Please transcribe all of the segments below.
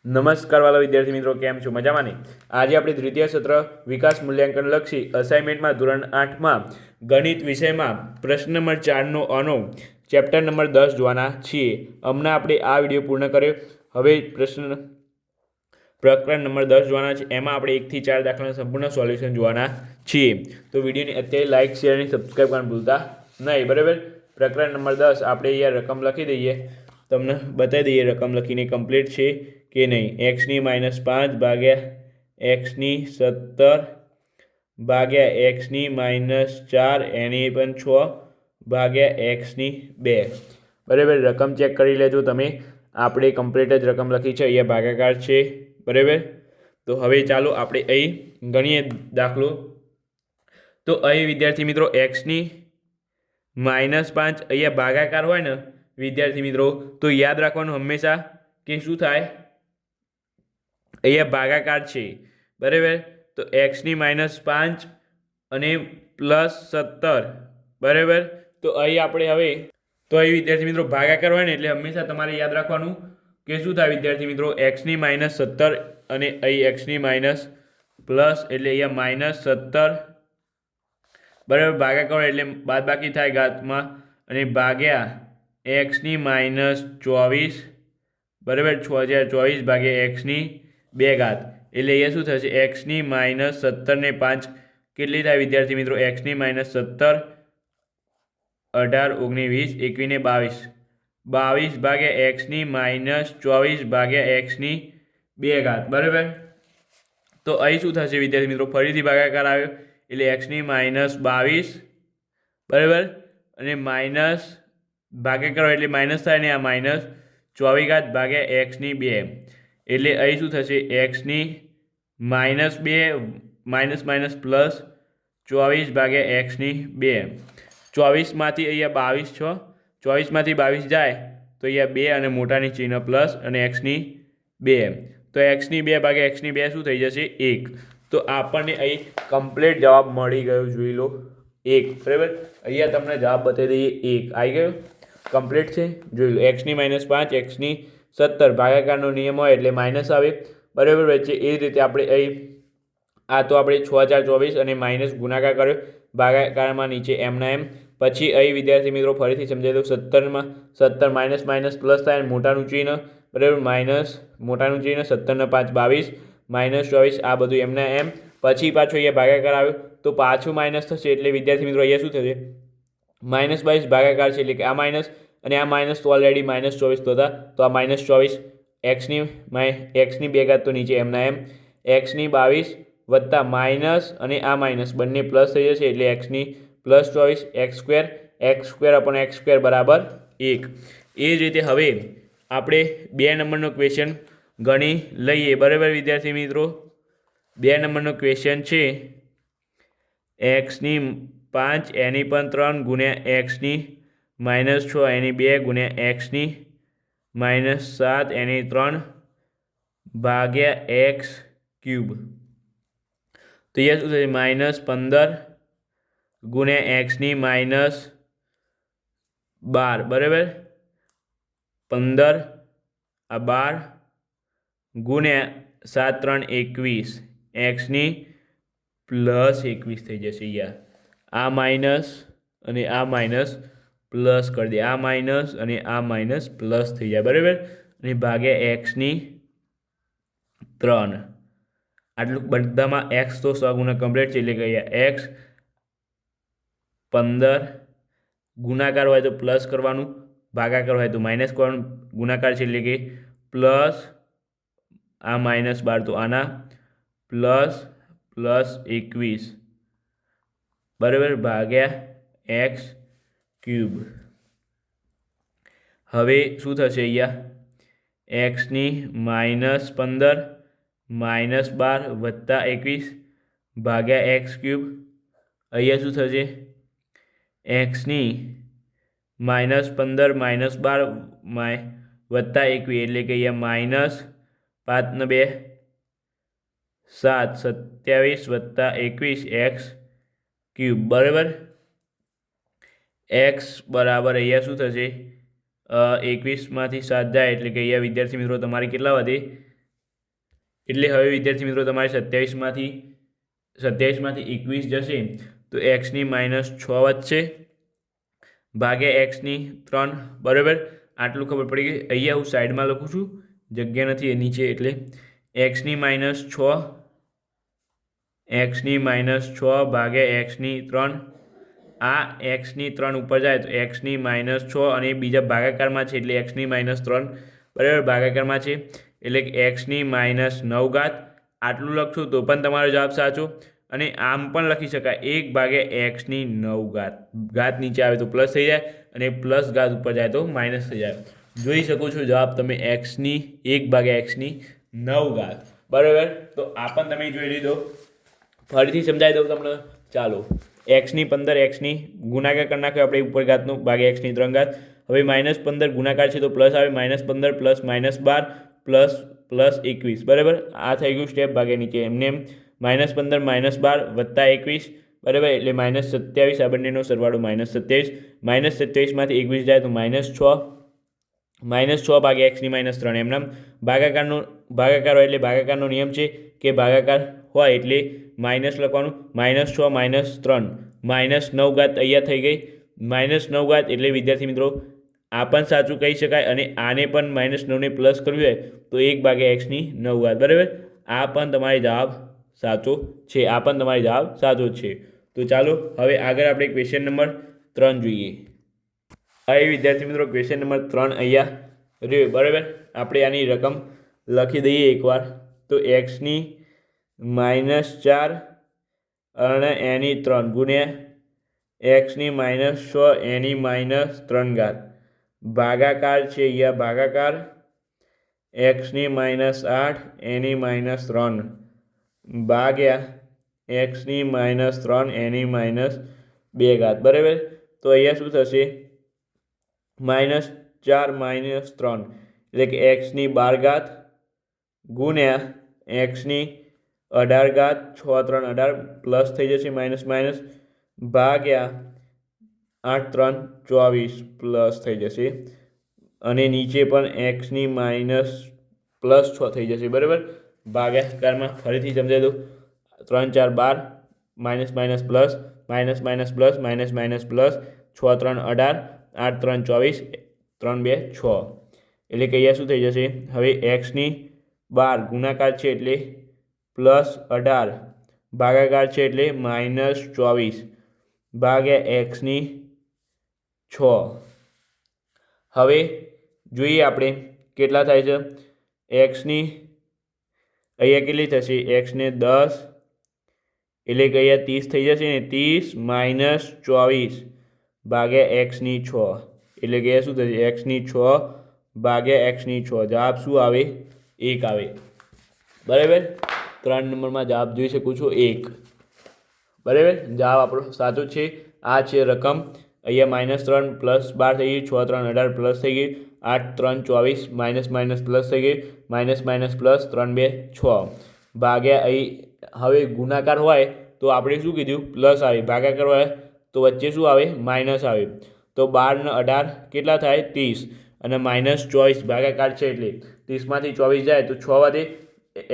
નમસ્કાર વાલા વિદ્યાર્થી મિત્રો, કેમ છો? મજામાં નહીં? આજે આપણે દ્વિતીય સત્ર વિકાસ મૂલ્યાંકન લક્ષી અસાઇનમેન્ટમાં ધોરણ 8માં ગણિત વિષયમાં પ્રશ્ન નંબર 4નો અનો ચેપ્ટર નંબર 10 જોવાના છીએ. હમણાં આપણે આ વિડીયો પૂર્ણ કર્યો. હવે પ્રકરણ નંબર 10 જોવાના છે. એમાં આપણે 1 થી 4 દાખલાના સંપૂર્ણ સોલ્યુશન જોવાના છીએ. તો વિડીયોને અત્યારે લાઇક, શેર અને સબસ્ક્રાઈબ કરવાનું ભૂલતા નહીં. બરાબર. પ્રકરણ નંબર 10 આપણે અહીંયા રકમ લખી દઈએ, તમને બતાવી દઈએ રકમ લખીને કમ્પ્લીટ છે કે નહીં. એક્સની -5 ભાગ્યા એક્સની 17 ભાગ્યા એક્સની -4 એની પણ 6 ભાગ્યા એક્સની 2. બરાબર. રકમ ચેક કરી લેજો તમે. આપણે કમ્પ્લીટ જ રકમ લખી છે. અહીંયા ભાગાકાર છે. બરાબર. તો હવે ચાલો આપણે અહીં ગણીએ દાખલો. તો અહીં વિદ્યાર્થી મિત્રો એક્સની -5 અહીંયા ભાગાકાર હોય ને વિદ્યાર્થી મિત્રો, તો યાદ રાખવાનું હંમેશા કે શું થાય, અહીંયા ભાગાકાર છે. બરાબર. તો એક્સની -5 અને +17. બરાબર. તો અહીં આપણે હવે અહીં વિદ્યાર્થી મિત્રો ભાગાકાર હોય ને એટલે હંમેશા તમારે યાદ રાખવાનું કે શું થાય વિદ્યાર્થી મિત્રો, એક્સની -17 અને અહીં એક્સની પ્લસ એટલે અહીંયા -17. બરાબર. ભાગાકાર એટલે બાદબાકી થાય ઘાતમાં અને ભાગ્યા એક્સની -24. બરાબર. 6024 ભાગ્યા એક્સની 2 ઘાત એટલે અહીંયા શું થશે, એક્સની -17 ને 5 કેટલી થાય વિદ્યાર્થી મિત્રો, એક્સની -17 18 19 21 ને 22 ભાગ્યા એક્સની -24 ભાગ્યા એક્સની 2 ઘાત. બરાબર. તો અહીં શું થશે વિદ્યાર્થી મિત્રો, ફરીથી ભાગાકાર આવ્યો એટલે એક્સની -22. બરાબર. અને માઇનસ ભાગાકાર એટલે માઇનસ થાય ને આ -24 ઘાત ભાગ્યા એક્સની 2 એટલે અહીં શું થશે, એક્સની -2 પ્લસ 24 ભાગ્યા એક્સની 2. 24માંથી અહીંયા 22 છો, 24માંથી 22 જાય તો અહીંયા 2 અને મોટાની ચિહ્ન પ્લસ અને એક્સની 2. તો એક્સની 2 ભાગ્યા એક્સની 2 શું થઈ જશે, 1. તો આપણને અહીં કમ્પ્લીટ જવાબ મળી ગયો. જોઈ લો 1. બરાબર. અહીંયા તમને જવાબ બતાવી દઈએ 1 આવી ગયો. કમ્પ્લીટ છે. જોઈ લો એક્સની -5 એક્સની 17 ભાગાકારનો નિયમ હોય એટલે માઇનસ આવે. બરાબર વચ્ચે એ જ રીતે આપણે અહીં આ તો આપણે 6 4 24 અને માઇનસ ગુણાકાર કર્યો ભાગાકારમાં નીચે એમના એમ. પછી અહીં વિદ્યાર્થી મિત્રો ફરીથી સમજાવી દઉં, 17 માઇનસ પ્લસ થાય મોટાનું ચિહ્ન. બરાબર. માઇનસ મોટાનું ચિહ્ન 17 ને 5 22 -24 આ બધું એમના એમ. પછી પાછો અહીંયા ભાગાકાર આવ્યો તો પાછું માઇનસ થશે એટલે વિદ્યાર્થી મિત્રો અહીંયા શું થશે, -22 ભાગાકાર છે એટલે કે આ માઇનસ અને આ માઇનસ તો ઓલરેડી -24 તો હતા, તો આ -24 એક્સની 2 ઘાત તો નીચે એમના એમ. એક્સની 22 વત્તા માઇનસ અને આ માઇનસ બંને પ્લસ થઈ જશે એટલે એક્સની +24 x² બરાબર 1. એ જ રીતે હવે આપણે 2 નંબરનો ક્વેશ્ચન ગણી લઈએ. બરાબર વિદ્યાર્થી મિત્રો. 2 નંબરનો ક્વેશ્ચન છે, એક્સની 5 એની પણ 3 ગુણ્યા એક્સની -6 એની 2 ગુણ્યા એક્સની -7 એની 3 ભાગ્યા x ક્યુબ. તો અહીંયા શું થશે, -15 ગુણ્યા એક્સની -12. બરાબર. 15 આ 12 ગુણ્યા 7 3 21 એક્સની +21 થઈ જશે. યાર આ માઇનસ અને આ માઇનસ પ્લસ કરી દે, આ માઇનસ અને આ માઇનસ પ્લસ થઈ જાય. બરાબર. અને ભાગ્યા એક્સની 3. આટલું બધામાં એક્સ તો સગુણા કમ્પ્લીટ છે એટલે કે અહીંયા એક્સ 15 ગુણાકાર હોય તો પ્લસ કરવાનું, ભાગાકાર હોય તો માઇનસ કરવાનું. ગુણાકાર છે એટલે કે પ્લસ આ -12 તો આના પ્લસ 21. બરાબર. ભાગ્યા એક્સ ક્યુબ. હવે શું થશે, અહીંયા એક્સની -15 -12 વત્તા 21 ભાગ્યા એક્સ ક્યુબ. અહીંયા શું થશે, એક્સની -15 -12 વત્તા 21 એટલે કે અહીંયા -5 ને 2 7 27 વત્તા 21 એક્સ ક્યુબ. બરાબર. એક્સ બરાબર અહીંયા શું થશે, 21માંથી 7 જાય એટલે કે અહીંયા વિદ્યાર્થી મિત્રો તમારે કેટલા વધે, એટલે હવે વિદ્યાર્થી મિત્રો તમારે 27માંથી 21 જશે તો એક્સની -6 વધશે ભાગ્યા એક્સની 3 બરાબર. આટલું ખબર પડી ગઈ. અહીંયા હું સાઈડમાં લખું છું, જગ્યા નથી એ નીચે, એટલે એક્સની -6 ભાગ્યા એક્સની 3. આ એક્સની 3 ઉપર જાય તો એક્સની -6 અને બીજા ભાગાકારમાં છે એટલે એક્સની -3 બરાબર ભાગાકારમાં છે એટલે એક્સની -9. આટલું લખશું તો પણ તમારો જવાબ સાચો. અને આમ પણ લખી શકાય 1/(x)(9) ઘાત નીચે આવે તો પ્લસ થઈ જાય અને પ્લસ ઘાત ઉપર જાય તો માઇનસ થઈ જાય. જોઈ શકો છો જવાબ તમે 1/(x)(9) બરાબર. તો આ પણ તમે જોઈ લીધો. ફરીથી સમજાવી દઉં તમને. ચાલો, એક્સની 15 એક્સની ગુણાકાર કરી નાખ્યો આપણે ઉપર ઘાતનો ભાગ્યા એક્સની 3 ઘાત. હવે -15 ગુણાકાર છે તો પ્લસ આવે -15 પ્લસ -12 પ્લસ +21 બરાબર. આ થઈ ગયું સ્ટેપ ભાગ્યા નીચે એમને એમ -15 -12 વત્તા 21 બરાબર એટલે -27. આ બંનેનો સરવાળો -27. -27માંથી 21 જાય તો -6. -6 ભાગ્યા એક્સની -3 એમનામ ભાગાકાર હોય એટલે ભાગાકારનો નિયમ છે કે ભાગાકાર હોય એટલે માઇનસ લખવાનું. -6 -3 -9 અહીંયા થઈ ગઈ -9 એટલે વિદ્યાર્થી મિત્રો આ પણ સાચું કહી શકાય અને આને પણ -9 ને પ્લસ કરવું હોય તો 1/(x)(9) બરાબર. આ પણ તમારો જવાબ સાચો છે. તો ચાલો હવે આગળ આપણે ક્વેશ્ચન નંબર 3 જોઈએ. હવે વિદ્યાર્થી મિત્રો ક્વેશ્ચન નંબર 3 અહીંયા રહ્યો બરાબર. આપણે આની રકમ લખી દઈએ એકવાર. તો એક્સની -4 અને એની 3 ગુણ્યા એક્સની -6 એની -3 ભાગાકાર છે અહીંયા ભાગાકાર એક્સની -8 એની -3 ભાગ્યા એક્સની -3 એની -2 બરાબર. તો અહીંયા શું થશે -4 -3 એટલે કે એક્સની 12 ગુણ્યા એક્સની 18 6 3 18 પ્લસ થઈ જશે માઇનસ ભાગ્યા 8 3 24 પ્લસ થઈ જશે અને નીચે પણ એક્સની +6 થઈ જશે બરાબર. ભાગાકારમાં ફરીથી સમજાવી દઉં. 3 4 12 પ્લસ પ્લસ પ્લસ 6 3 18 8 3 24 3 2 6 એટલે કે અહીંયા શું થઈ જશે હવે એક્સની 12 ગુણાકાર છે એટલે +18 ભાગાકાર છે એટલે -24 ભાગ્યા એક્સની 6. હવે જોઈએ આપણે કેટલા થાય છે. એક્સની અહીંયા કેટલી થશે એક્સને 10 એટલે કે અહીંયા 30 થઈ જશે ને 30 - 24 ભાગ્યા એક્સની 6 એટલે કે શું થશે એક્સની 6 ભાગ્યા એક્સની 6 જવાબ શું આવે 1 આવે બરાબર. 3 નંબરમાં જવાબ જોઈ શકું છું 1 બરાબર. જવાબ આપણો સાચો છે. આ છે રકમ. અહીંયા -3 +12 થઈ ગઈ 6 3 18 પ્લસ થઈ ગઈ 8 3 24 પ્લસ થઈ ગઈ પ્લસ 3 2 6 ભાગ્યા અહીં હવે ગુણાકાર હોય તો આપણે શું કીધું પ્લસ આવે ભાગાકાર હોય તો વચ્ચે શું આવે માઇનસ આવે. તો 12 ને 18 કેટલા થાય 30 અને -24 ભાગાકાર છે એટલે 30માંથી 24 જાય તો 6 વધે.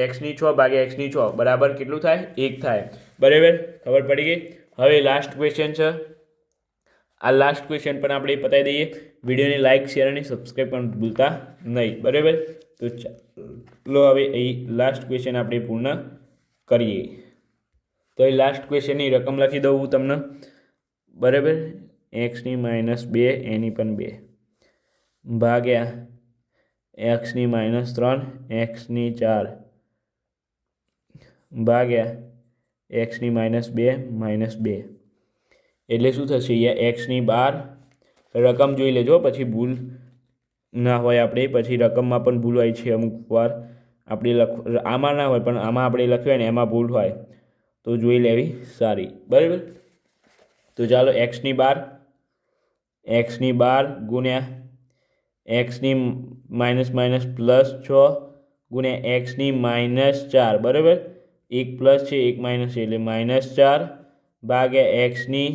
એક્સની 6 ભાગ્યા એક્સની 6 બરાબર કેટલું થાય 1 થાય બરાબર. ખબર પડી ગઈ. હવે લાસ્ટ ક્વેશ્ચન છે. આ લાસ્ટ ક્વેશ્ચન પણ આપણે પતાવી દઈએ. વિડીયોને લાઇક શેર અને સબસ્ક્રાઈબ પણ ભૂલતા નહીં બરાબર. તો ચાલો હવે અહીં લાસ્ટ ક્વેશ્ચન આપણે પૂર્ણ કરીએ. તો એ લાસ્ટ ક્વેશ્ચનની રકમ લખી દઉં હું તમને બરાબર. એક્સની -2 એની પણ 2 ભાગ્યા એક્સની -3 એક્સની 4 ભાગ્યા એક્સની -2 એટલે શું થશે અહીંયા એક્સની 12 રકમ જોઈ લેજો પછી ભૂલ ના હોય. આપણે પછી રકમમાં પણ ભૂલ હોય છે અમુક વાર આપણે આમાં ના હોય પણ આમાં આપણે લખ્યું હોય ને એમાં ભૂલ હોય તો જોઈ લેવી સારી બરાબર. તો ચાલો એક્સની 12 ગુણ્યા એક્સની -6 ગુણ્યા એક્સની -4 બરાબર. એક પ્લસ છે એક માઇનસ છે એટલે -4 ભાગ્યા એક્સની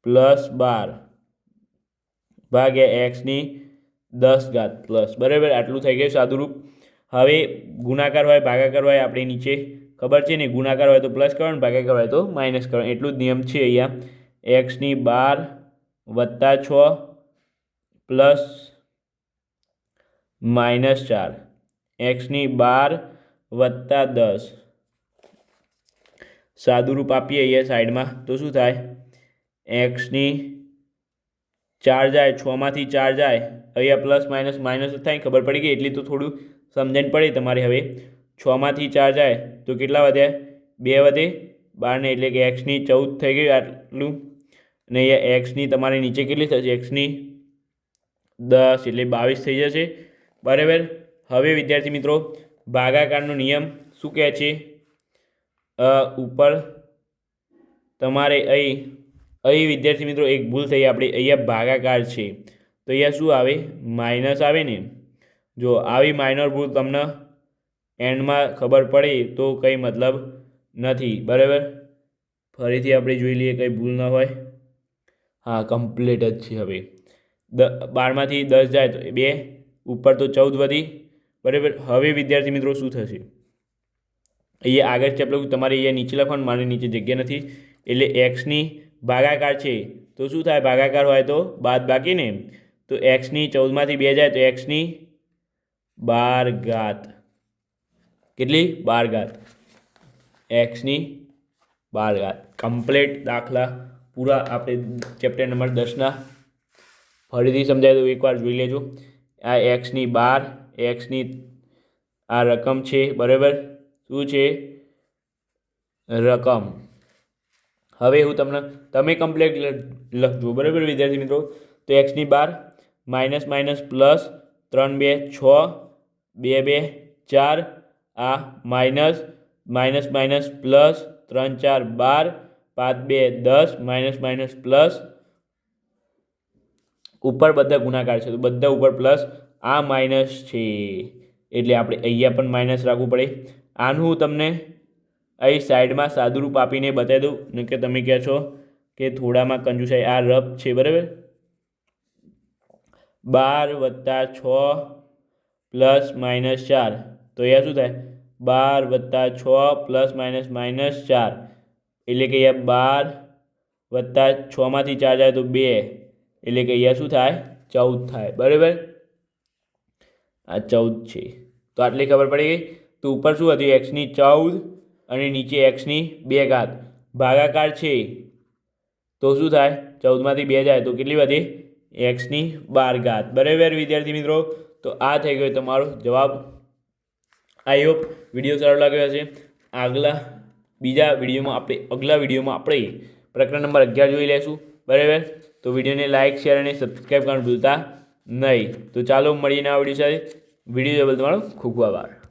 +12 ભાગ્યા એક્સની 10 પ્લસ બરાબર. આટલું થઈ ગયું સાદું રૂપ. હવે ગુણાકાર હોય ભાગાકાર હોય આપણે નીચે ખબર છે ને, ગુણાકાર હોય તો પ્લસ કરવાનું, ભાગાકાર હોય તો માઇનસ કરવાનું, એટલું જ નિયમ છે અહીંયા. એક્સની 12 + 6 પ્લસ -4, એક્સની 12 + 10. સાદું રૂપ આપીએ અહીંયા સાઈડમાં તો શું થાય? એક્સની 4 જાય, 6માંથી 4 જાય, અહીંયા પ્લસ માઇનસ માઇનસ જ થાય, ખબર પડી ગઈ? એટલી તો થોડું સમજણ પડે તમારે. હવે 6માંથી 4 જાય તો કેટલા વધ્યા? 2 વધે 12 એટલે કે એક્સની 14 થઈ ગયું આટલું. અને અહીંયા એક્સની તમારે નીચે કેટલી થશે? એક્સની 10 એટલે 22 થઈ જશે, બરાબર. હવે વિદ્યાર્થી મિત્રો ભાગાકારનો નિયમ શું કહે છે? ઉપર તમારે અહીં વિદ્યાર્થી મિત્રો એક ભૂલ થઈ આપણી, અહીંયા ભાગાકાર છે તો અહીંયા શું આવે? માઇનસ આવે ને. જો આવી માઇનર ભૂલ તમને એન્ડમાં ખબર પડે તો કંઈ મતલબ નથી, બરાબર. ફરીથી આપણે જોઈ લઈએ કંઈ ભૂલ ન હોય. હા, કમ્પ્લીટ જ છે. હવે 12માંથી 10 જાય તો 2, ઉપર તો 14 વધી, બરાબર. હવે વિદ્યાર્થી મિત્રો શું થશે? અહીંયા આગળ સ્ટેપ લખું, તમારે અહીંયા નીચે લખવાનું, મારે નીચે જગ્યા નથી. એટલે એક્સની ભાગાકાર છે તો શું થાય? ભાગાકાર હોય તો બાદબાકી ને. તો એક્સની 14માંથી 2 જાય તો એક્સની 12 કેટલી? 12. એક્સની 12. કમ્પ્લીટ દાખલા પૂરા આપણે ચેપ્ટર નંબર 10ના. ફરીથી સમજાય તો એકવાર જોઈ લેજો. આ એક્સની 12, એક્સની આ રકમ છે, બરાબર. શું છે? રકમ. હવે હું તમે કમ્પ્લીટ લખજો, બરાબર વિદ્યાર્થી મિત્રો. તો એક્સની 12 માઇનસ માઇનસ પ્લસ 3 2 6 2 2 4, આ minus minus minus plus 3 4 12 5 2 10 minus minus plus, ઉપર બધા ગુણાકાર છે તો બધા ઉપર પ્લસ, આ માઇનસ છે એટલે આપણે અહીંયા પણ માઇનસ રાખવું પડે. આનું હું તમને અહીં સાઈડમાં સાદુરૂપ આપીને બતાવી દઉં, ને કે તમે કહો છો કે થોડામાં કંજૂસાઈ. આ રફ છે, બરાબર. 12 + 6 પ્લસ -4 તો અહીંયા શું થાય? 12 + 6 પ્લસ માઇનસ -4 એટલે કે અહીંયા 12 + 6માંથી 4 જાય તો 2 એટલે કે અહીંયા શું થાય? 14 થાય, બરાબર. આ 14 છે તો આટલી ખબર પડી ગઈ. તો ઉપર શું હતું? એક્સની 14 અને નીચે એક્સની 2 ભાગાકાર છે તો શું થાય? 14માંથી 2 જાય તો કેટલી વધી? એક્સની 12, બરાબર વિદ્યાર્થી મિત્રો. તો આ થઈ ગયો તમારો જવાબ. આઈ હોપ વિડીયો સારો લાગ્યો હશે. આગલા વિડીયોમાં આપણે પ્રકરણ નંબર 11 જોઈ લઈશું, બરાબર. તો વિડીયોને લાઇક, શેર અને સબસ્ક્રાઈબ કરવાનું ભૂલતા નહીં. તો ચાલો મળીને આ વિડીયો સાથે. વિડીયો જોવા બદલ તમારો ખૂબ ખૂબ આભાર.